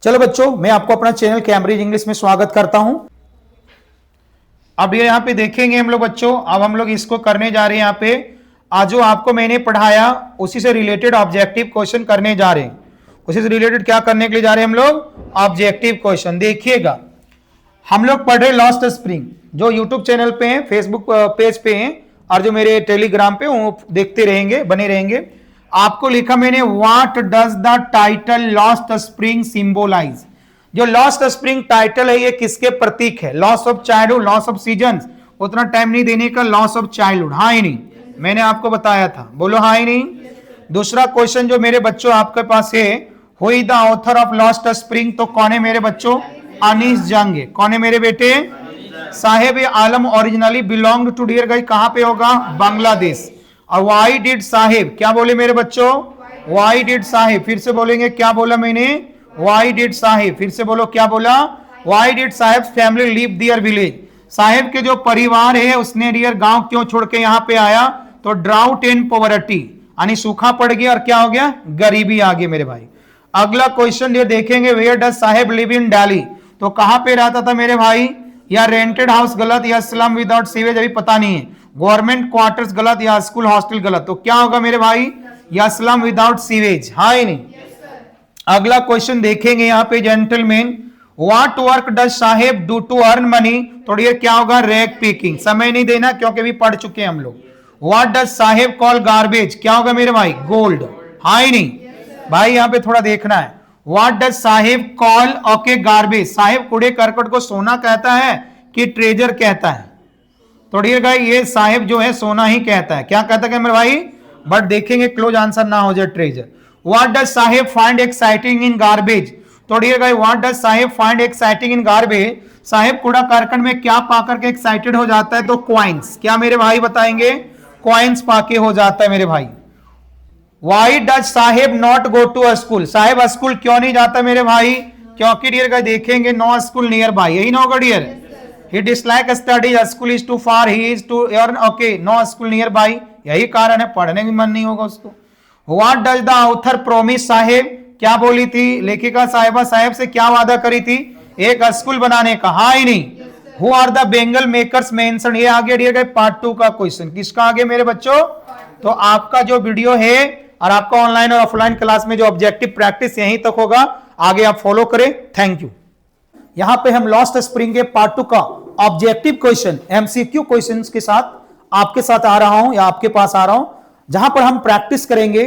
चलो बच्चों, मैं आपको अपना चैनल कैम्ब्रिज इंग्लिश में स्वागत करता हूं। अब ये यहां पे देखेंगे हम लोग बच्चों, अब हम लोग इसको करने जा रहे हैं। यहां पे आज जो आपको मैंने पढ़ाया उसी से रिलेटेड ऑब्जेक्टिव क्वेश्चन करने जा रहे हैं। उसी से रिलेटेड क्या करने के लिए जा रहे हैं हम लोग? Objective question. देखिएगा, हम लोग पढ़ रहे लॉस्ट स्प्रिंग, जो यूट्यूब चैनल पे है, फेसबुक पेज पे है और जो मेरे टेलीग्राम पे वो देखते रहेंगे, बने रहेंगे। आपको लिखा मैंने, what does the title lost spring symbolise. जो लॉस्ट स्प्रिंग टाइटल है ये किसके प्रतीक है? Loss of childhood, loss of seasons, उतना टाइम नहीं देने का, लॉस ऑफ चाइल्डहुड। हाँ ही नहीं? मैंने आपको बताया था, बोलो हाँ ही नहीं। दूसरा क्वेश्चन जो मेरे बच्चों आपके पास है, who is the author of lost spring, तो कौन है मेरे बच्चों? अनीस जंग है। कौन है मेरे बेटे? Saheb Alam originally belong to dear guys, कहां पे होगा? बांग्लादेश। और वाई डिड साहेब, क्या बोले मेरे बच्चों? वाई डिड साहेब, फिर से बोलेंगे, क्या बोला मैंने? वाई डिड साहेब, फिर से बोलो, क्या बोला? Why did Saheb family leave their village. Saheb के जो परिवार है उसने डियर गांव क्यों छोड़ के यहां पे आया? तो ड्राउट एंड पॉवर्टी, यानी सूखा पड़ गया और क्या हो गया? गरीबी आ गई मेरे भाई। अगला क्वेश्चन ये देखेंगे, where does Saheb live in Delhi, तो कहां पे रहता था मेरे भाई? या रेंटेड हाउस गलत, या स्लम विदाउट सीवेज, अभी पता नहीं है। गवर्नमेंट क्वार्टर्स गलत, या स्कूल हॉस्टल गलत, तो क्या होगा मेरे भाई? या स्लम विदाउट सीवेज। हाँ ही नहीं? अगला क्वेश्चन देखेंगे यहाँ पे, gentleman, what work does Saheb do to earn money, तो ये क्या होगा? Rag picking. समय नहीं देना क्योंकि अभी पढ़ चुके हैं हम लोग। What does Saheb call garbage, क्या होगा मेरे भाई? गोल्ड। हाँ ही नहीं? भाई यहाँ पे थोड़ा देखना है। What does Saheb call okay garbage, Saheb कूड़े करकट को सोना कहता है कि ट्रेजर कहता है? तो डियर गाइस, ये साहेब जो है सोना ही कहता है। क्या कहता है मेरे भाई? बट देखेंगे क्लोज आंसर ना हो जाए, treasure. What does Saheb find exciting in garbage, तो dear guys, what does Saheb find exciting in garbage, Saheb कूड़ा करकट में क्या पाकर के एक्साइटेड हो जाता है? तो कॉइन्स। क्या मेरे भाई बताएंगे? कॉइन्स पाके हो जाता है मेरे भाई। Why does Saheb not go to a school, Saheb school क्यों नहीं जाता मेरे भाई? क्योंकि डियर गाइस देखेंगे, नो स्कूल नियर बाय, यही ना होगा dear? He dislike study, school is too far, he is to earn, okay, no school nearby, यही कारण है, पढ़ने की मन नहीं होगा उसको। What does the author promise साहेब, क्या बोली थी लेखिका साहिबा? साहेब से क्या वादा करी थी? एक स्कूल बनाने का। हाँ ही नहीं? Who are the Bengal makers mentioned, ये आगे डियर गाइस पार्ट 2 का क्वेश्चन। किसका आगे मेरे बच्चों? तो आपका जो वीडियो है और आपका ऑनलाइन और ऑफलाइन क्लास में जो ऑब्जेक्टिव प्रैक्टिस यहीं तक होगा, आगे आप फॉलो करें। Thank you. यहां पे हम लॉस्ट स्प्रिंग के पार्ट 2 का ऑब्जेक्टिव क्वेश्चन एमसीक्यू क्वेश्चंस के साथ आपके साथ आ रहा हूं, या आपके पास आ रहा हूं, जहां पर हम प्रैक्टिस करेंगे,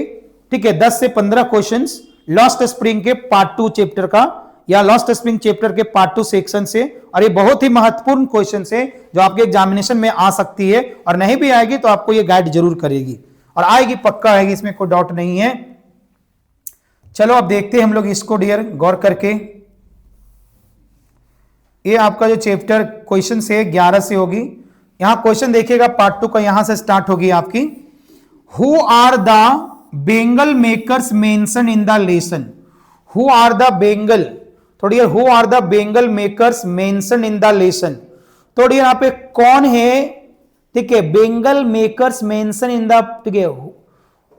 ठीक है, 10 से 15 क्वेश्चंस लॉस्ट स्प्रिंग के पार्ट 2 चैप्टर का, या लॉस्ट स्प्रिंग चैप्टर के पार्ट 2 सेक्शन से। और ये बहुत ही महत्वपूर्ण क्वेश्चन है जो आपके एग्जामिनेशन में आ सकती है, और नहीं भी आएगी तो आपको ये गाइड जरूर करेगी, और आएगी पक्का आएगी, इसमें कोई डाउट नहीं है। चलो अब देखते हैं हम लोग इसको डियर गौर करके। ये आपका जो चैप्टर क्वेश्चन से 11 से होगी। यहां क्वेश्चन देखिएगा पार्ट 2 का, यहां से स्टार्ट होगी आपकी। Who are the bangle makers mention in the lesson, who are the bangle, तो dear who are the bangle makers mention in the lesson, तो डियर यहां पे कौन है? ठीक है, bangle makers mention in the, ठीक है,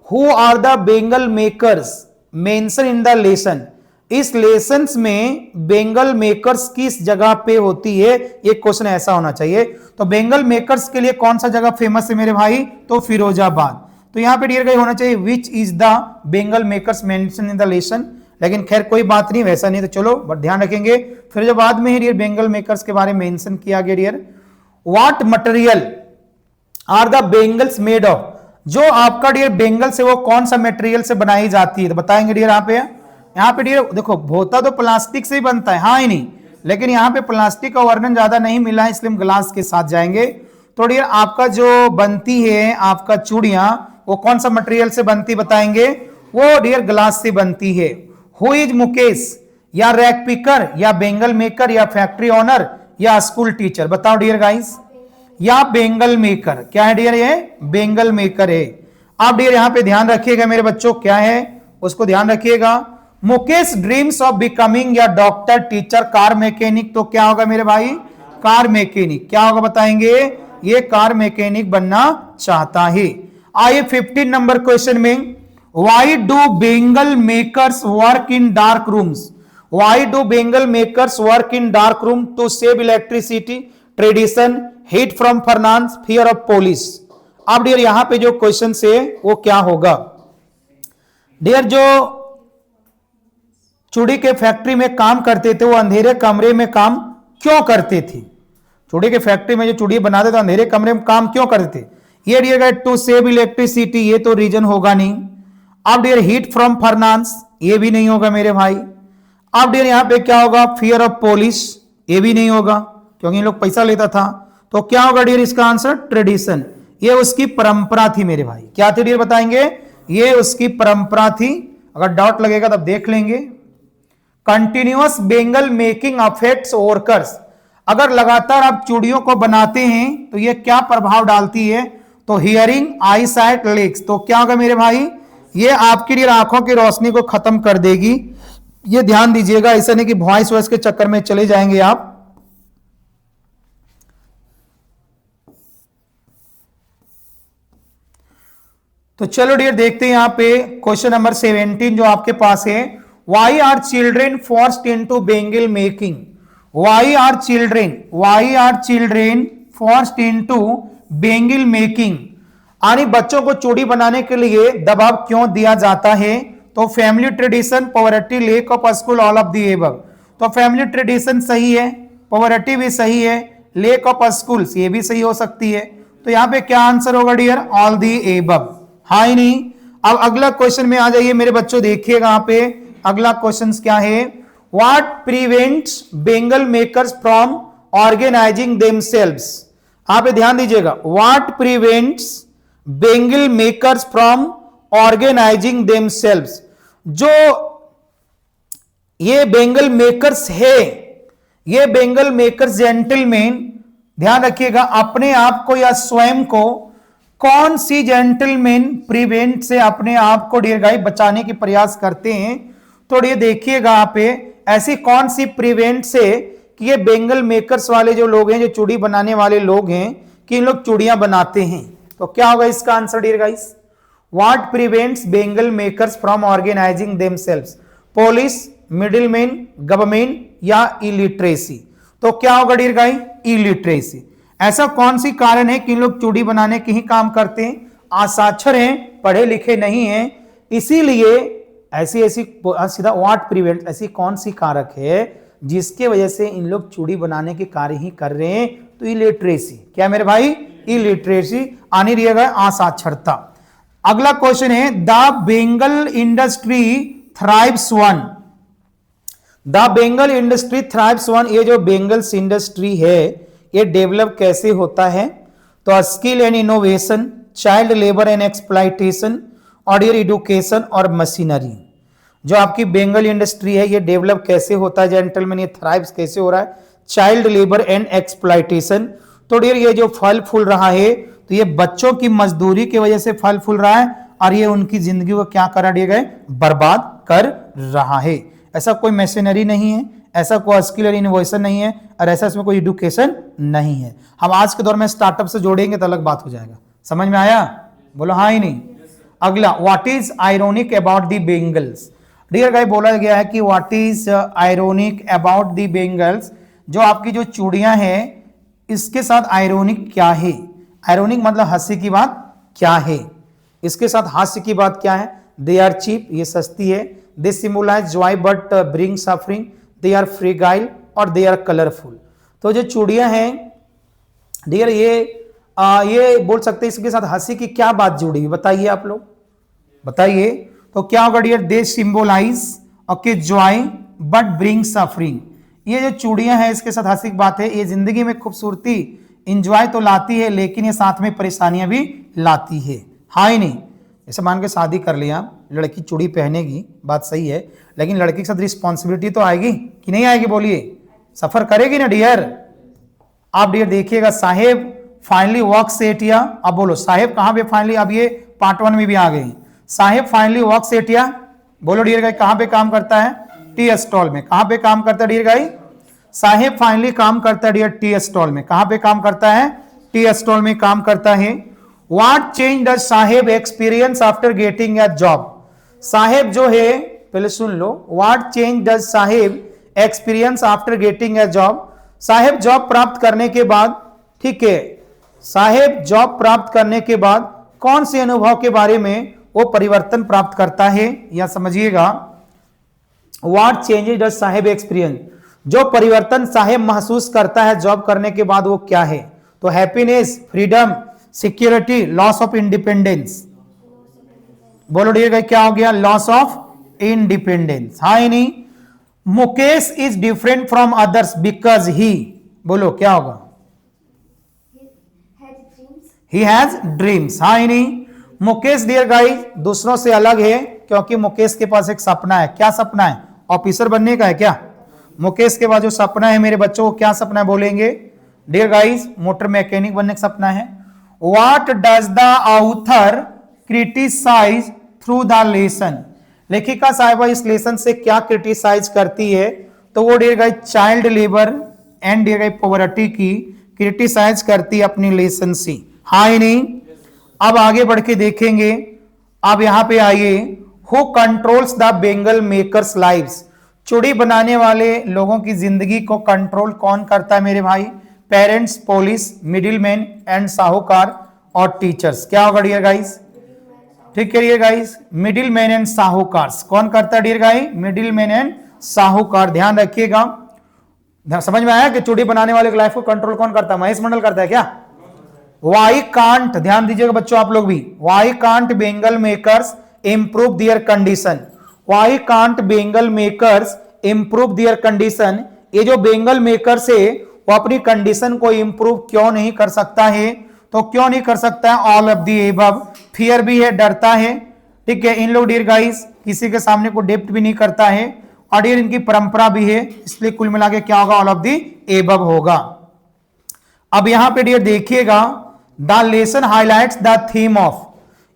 who are the bangle makers mention in the lesson. इस लेसन्स में बेंगल मेकर्स किस जगह पे होती है? एक क्वेश्चन ऐसा होना चाहिए। तो बेंगल मेकर्स के लिए कौन सा जगह फेमस है मेरे भाई? तो फिरोजाबाद। तो यहां पे डियर गाइस होना चाहिए, which is the bangle makers mention in the lesson. लेकिन खैर कोई बात नहीं, वैसा नहीं तो चलो, बट ध्यान रखेंगे फिरोजाबाद में ही डियर बेंगल मेकर्स के बारे में मेंशन किया गया। Dear what material are the bangles made of, जो आपका डियर बेंगल से वो कौन सा मटेरियल से बनाई जाती है? तो बताएंगे डियर यहाँ पे डियर देखो, होता तो प्लास्टिक से ही बनता है, हाँ ही नहीं? लेकिन यहाँ पे प्लास्टिक का वर्णन ज्यादा नहीं मिला है, इसलिए हम ग्लास के साथ जाएंगे। तो डियर आपका जो बनती है आपका चूड़ियां, वो कौन सा मटेरियल से बनती बताएंगे? वो डियर ग्लास से बनती है। हु इज मुकेश, या रैक पिकर, या बेंगल मेकर, या फैक्ट्री ओनर, या स्कूल टीचर? बताओ डियर गाइस। या बेंगल मेकर, क्या है डियर? ये बेंगल मेकर है। आप डियर यहाँ पे ध्यान रखिएगा मेरे बच्चों, क्या है उसको ध्यान रखिएगा। मुकेश ड्रीम्स ऑफ बिकमिंग या डॉक्टर, टीचर, कार मैकेनिक, तो क्या होगा मेरे भाई? Car mechanic. क्या होगा बताएंगे? ये कार मैकेनिक बनना चाहता है। आइए 15 नंबर क्वेश्चन में, why do bangle makers work in dark rooms, why do bangle makers work in dark room to save electricity, tradition, heat from furnace, fear of police. अब डियर यहां पे जो question है वो क्या होगा डियर, जो चूड़ी के फैक्ट्री में काम करते थे वो अंधेरे कमरे में काम क्यों करते थे? चूड़ी के फैक्ट्री में जो चूड़ी बनाते थे अंधेरे कमरे में काम क्यों करते थे? ये dear guys to save electricity, ये तो रीजन होगा नहीं। अब डियर हीट फ्रॉम फर्नांस, ये भी नहीं होगा मेरे भाई। अब डियर यहां पे क्या होगा? फियर ऑफ पुलिस, ये भी नहीं होगा क्योंकि इन लोग पैसा लेता था। तो क्या होगा डियर इसका आंसर? ट्रेडिशन, ये उसकी परंपरा थी मेरे भाई। क्या थी डियर बताएंगे? ये उसकी परंपरा थी। अगर डाउट लगेगा तब देख लेंगे। Continuous Bengal making affects workers, अगर लगातार आप चूड़ियों को बनाते हैं तो ये क्या प्रभाव डालती है? तो हियरिंग, आई साइट, लेग्स। तो क्या होगा मेरे भाई? ये आपकी लिए आंखों की रोशनी को खत्म कर देगी। ये ध्यान दीजिएगा, ऐसा नहीं कि वॉइस वॉइस के चक्कर में चले जाएंगे आप। तो चलो डियर देखते हैं यहां पे क्वेश्चन नंबर 17 जो आपके पास है। Why are children forced into bangle making? Why are children forced into bangle making, यानी बच्चों को चूड़ी बनाने के लिए दबाव क्यों दिया जाता है? तो family tradition, poverty, lake of school, all of the above. तो फैमिली ट्रेडिशन सही है, पॉवर्टी भी सही है, लेक ऑफ स्कूल्स ये भी सही हो सकती है। तो यहां पे क्या आंसर होगा डियर? All the above. हाँ ही नहीं। अब अगला क्वेश्चन में आ जाइए मेरे बच्चों, देखिएगा यहां पे अगला क्वेश्चन क्या है। What prevents bangle makers from organising themselves? यहां पे ध्यान दीजिएगा, what prevents bangle makers from organising themselves? जो ये बेंगल मेकर्स है, ये बेंगल मेकर्स जेंटलमैन, ध्यान रखिएगा, अपने आप को या स्वयं को कौन सी जेंटलमैन प्रिवेंट से अपने आप को डियर गाइस बचाने की प्रयास करते हैं? तो ये देखिएगा यहाँ पे ऐसी कौन सी प्रिवेंट से कि ये बेंगल मेकर्स वाले जो लोग हैं, जो चूड़ी बनाने वाले लोग हैं, कि इन लोग चूड़ियां बनाते हैं। तो क्या होगा इसका answer dear guys? What prevents bangle makers from organising themselves? Police, middleman, government या इलिटरेसी? तो क्या होगा डियर गाइस? इलिटरेसी। ऐसा कौन सी कारण है कि इन लोग चूड़ी बनाने के ही काम करते हैं? असाक्षर हैं, पढ़े लिखे नहीं हैं, इसीलिए ऐसी ऐसी सीधा व्हाट प्रिवेंट, ऐसी कौन सी कारक है जिसके वजह से इन लोग चूड़ी बनाने के कार्य ही कर रहे हैं? तो इलिटरेसी। क्या मेरे भाई? इलिटरेसी, आने रहेगा असाक्षरता। अगला क्वेश्चन है, the Bengal industry thrives one. The Bengal industry thrives one, ये जो बेंगल्स इंडस्ट्री है ये डेवलप कैसे होता है? तो skill and innovation, child labour and exploitation, ऑडियर एजुकेशन और मशीनरी। जो आपकी बेंगल इंडस्ट्री है ये डेवलप कैसे होता है जेंटलमैन? ये थ्राइव्स कैसे हो रहा है? Child labour and exploitation. तो डियर ये जो फल फूल रहा है तो ये बच्चों की मजदूरी की वजह से फल फूल रहा है और ये उनकी जिंदगी को क्या करा दिए गए? बर्बाद कर रहा है। ऐसा कोई मशीनरी नहीं है, ऐसा कोई स्किल और इनोवेशन नहीं है, और ऐसा इसमें कोई एजुकेशन नहीं है। हम आज के दौर में स्टार्टअप से जोड़ेंगे तो अलग बात हो जाएगा। समझ में आया? बोलो हाँ ही नहीं। अगला, what is ironic about the bangles? Dear guys बोला गया है कि what is ironic about the bangles, जो आपकी जो चूड़ियां हैं इसके साथ आयरोनिक क्या है? आयरोनिक मतलब हंसी की बात क्या है? इसके साथ हास्य की बात क्या है? दे आर चीप, ये सस्ती है। They symbolise joy but bring suffering, they are fragile और दे आर कलरफुल। तो जो चूड़ियां हैं डियर ये बोल सकते हैं इसके साथ हंसी की क्या बात जुड़ी है? बताइए आप लोग, बताइए। तो क्या होगा dear? They symbolise okay joy but bring suffering. ये जो चूड़ियां हैं इसके साथ हंसी की बात है, ये जिंदगी में खूबसूरती इंजॉय तो लाती है लेकिन ये साथ में परेशानियां भी लाती है। हाँ ही नहीं? ऐसे मान के शादी कर लिया, लड़की चूड़ी पहनेगी, बात सही है, लेकिन लड़की के साथ रिस्पॉन्सिबिलिटी तो आएगी कि नहीं आएगी? बोलिए, सफर करेगी ना डियर? आप डियर देखिएगा, साहेब फाइनली वर्क सेटिया। अब बोलो साहेब कहां पे फाइनली? अब ये पार्ट 1 में भी आ गई। साहेब फाइनली वर्क सेटिया, बोलो डियर गाइस कहां पे काम करता है? टी स्टॉल में। कहां पे काम करता है डियर गाइस? साहेब फाइनली काम करता है डियर टी स्टॉल में। कहां पे काम करता है? टी स्टॉल में काम करता है। What change does Saheb experience after getting a job? Saheb जो है पहले सुन लो। What change does Saheb experience after getting a job? Saheb job प्राप्त करने के बाद, ठीक है, साहेब जॉब प्राप्त करने के बाद कौन से अनुभव के बारे में वो परिवर्तन प्राप्त करता है, या समझिएगा, what changes does Saheb experience, जो परिवर्तन साहेब महसूस करता है जॉब करने के बाद वो क्या है? तो happiness, freedom, security, loss of independence. बोलो डियर, क्या हो गया? Loss of independence. हाँ ही नहीं? Mukesh is different from others because he, बोलो क्या होगा? He has dreams. हाँ ही नहीं? मुकेश डियर गाइस दूसरों से अलग है क्योंकि मुकेश के पास एक सपना है। क्या सपना है? ऑफिसर बनने का है क्या? मुकेश के पास जो सपना है मेरे बच्चों, क्या सपना है बोलेंगे डियर गाइस? मोटर मैकेनिक बनने का सपना है। What does the author criticise through the lesson? लेखिका साहिबा इस लेसन से क्या क्रिटिसाइज करती है? तो वो dear guys child labour and dear guys poverty की क्रिटिसाइज करती है अपनी लेसन से। हाँ ही नहीं? अब आगे बढ़ के देखेंगे। अब यहां पे आइए, who controls the bangle makers lives? चूड़ी बनाने वाले लोगों की जिंदगी को कंट्रोल कौन करता है मेरे भाई? पेरेंट्स, पुलिस, मिडिलमैन एंड साहूकार और टीचर्स। क्या होगा डियर गाइस? ठीक है डियर गाइस, मिडिलमैन एंड साहूकार। कौन करता है डियर गाइस? मिडिलमैन एंड साहूकार। ध्यान रखिएगा। समझ में आया कि चूड़ी बनाने वाले की लाइफ को कंट्रोल कौन करता है? महेश मंडल करता है क्या? वाई कांट, ध्यान दीजिएगा बच्चों आप लोग भी, why can't Bengal makers improve there condition? Why can't Bengal makers improve there condition? ये जो बेंगल मेकर्स है वो अपनी कंडीशन को इंप्रूव क्यों नहीं कर सकता है? तो क्यों नहीं कर सकता है? All of the above. Fear भी है, डरता है, ठीक है। इन लोग डियर गाइस किसी के सामने को डेप्ट भी नहीं करता है, और डियर इनकी परंपरा भी है, इसलिए कुल मिला के क्या होगा? ऑल ऑफ द एबव होगा। अब यहां पे डियर देखिएगा, the lesson highlights the theme of.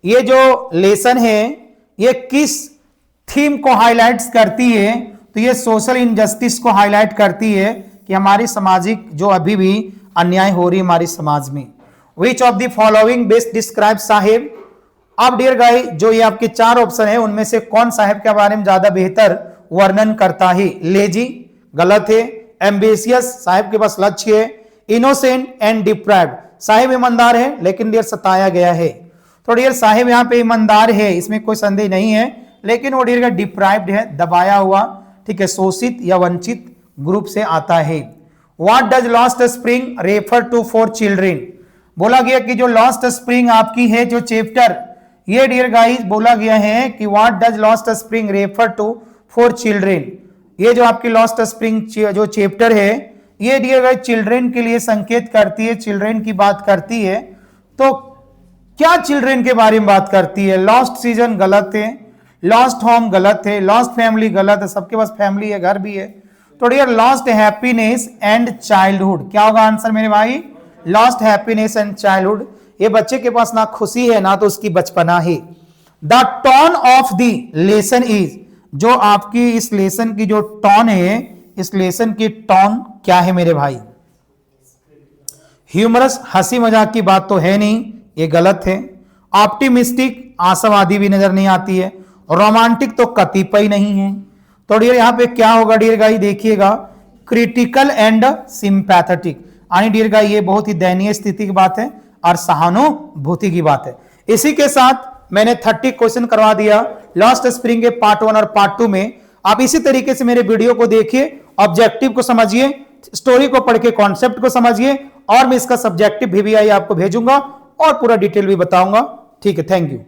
ये जो लेसन है ये किस थीम को हाईलाइट्स करती है? तो ये सोशल इनजस्टिस को हाईलाइट करती है कि हमारी सामाजिक जो अभी भी अन्याय हो रही है हमारी समाज में। Which of the following best describe Saheb? अब डियर गाइस जो ये आपके चार ऑप्शन है उनमें से कौन साहेब के बारे में ज्यादा बेहतर वर्णन करता है? लेजी, गलत है। एम्बिशियस, साहेब के पास लक्ष्य है। इनोसेंट एंड डिप्राइव्ड, साहेब ईमानदार है लेकिन डियर सताया गया है। तो डियर साहेब यहाँ पे ईमानदार है, इसमें कोई संदेह नहीं है, लेकिन वो डियर डिप्राइव्ड है, दबाया हुआ, ठीक है, शोषित या वंचित ग्रुप से आता है। What does Lost Spring refer to for children? बोला गया कि जो लॉस्ट स्प्रिंग आपकी है जो चैप्टर, ये डियर गाइस बोला गया है कि what does Lost Spring refer to for children? ये जो आपकी लॉस्ट स्प्रिंग जो चैप्टर है ये डियर गाइस चिल्ड्रेन के लिए संकेत करती है, चिल्ड्रेन की बात करती है। तो क्या चिल्ड्रेन के बारे में बात करती है? लॉस्ट सीजन गलत है, लॉस्ट होम गलत है, लॉस्ट फैमिली गलत है, सबके पास फैमिली है, घर भी है। तो dear lost happiness and childhood, क्या होगा आंसर मेरे भाई? Lost happiness and childhood. ये बच्चे के पास ना खुशी है ना तो उसकी बचपना है। The tone of the lesson is, जो आपकी इस लेसन की जो टोन है, इस लेसन की टोन क्या है मेरे भाई? ह्यूमरस, हंसी मजाक की बात तो है नहीं, ये गलत है। ऑप्टिमिस्टिक, आशावादी भी नजर नहीं आती है। रोमांटिक तो कतिपय नहीं है। तो डियर यहां पे क्या होगा डियर गाइस देखिएगा, क्रिटिकल एंड सिंपैथेटिक। यानी डियर गाइस ये बहुत ही दयनीय स्थिति की बात है और सहानुभूति की बात है। इसी के साथ मैंने 30 क्वेश्चन करवा दिया लॉस्ट स्प्रिंग के पार्ट 1 और पार्ट 2 में। आप इसी तरीके से मेरे वीडियो को देखिए, ऑब्जेक्टिव को समझिए, स्टोरी को पढ़ के कॉन्सेप्ट को समझिए, और मैं इसका सब्जेक्टिव भी आपको भेजूंगा और पूरा डिटेल भी बताऊंगा। ठीक है, थैंक यू।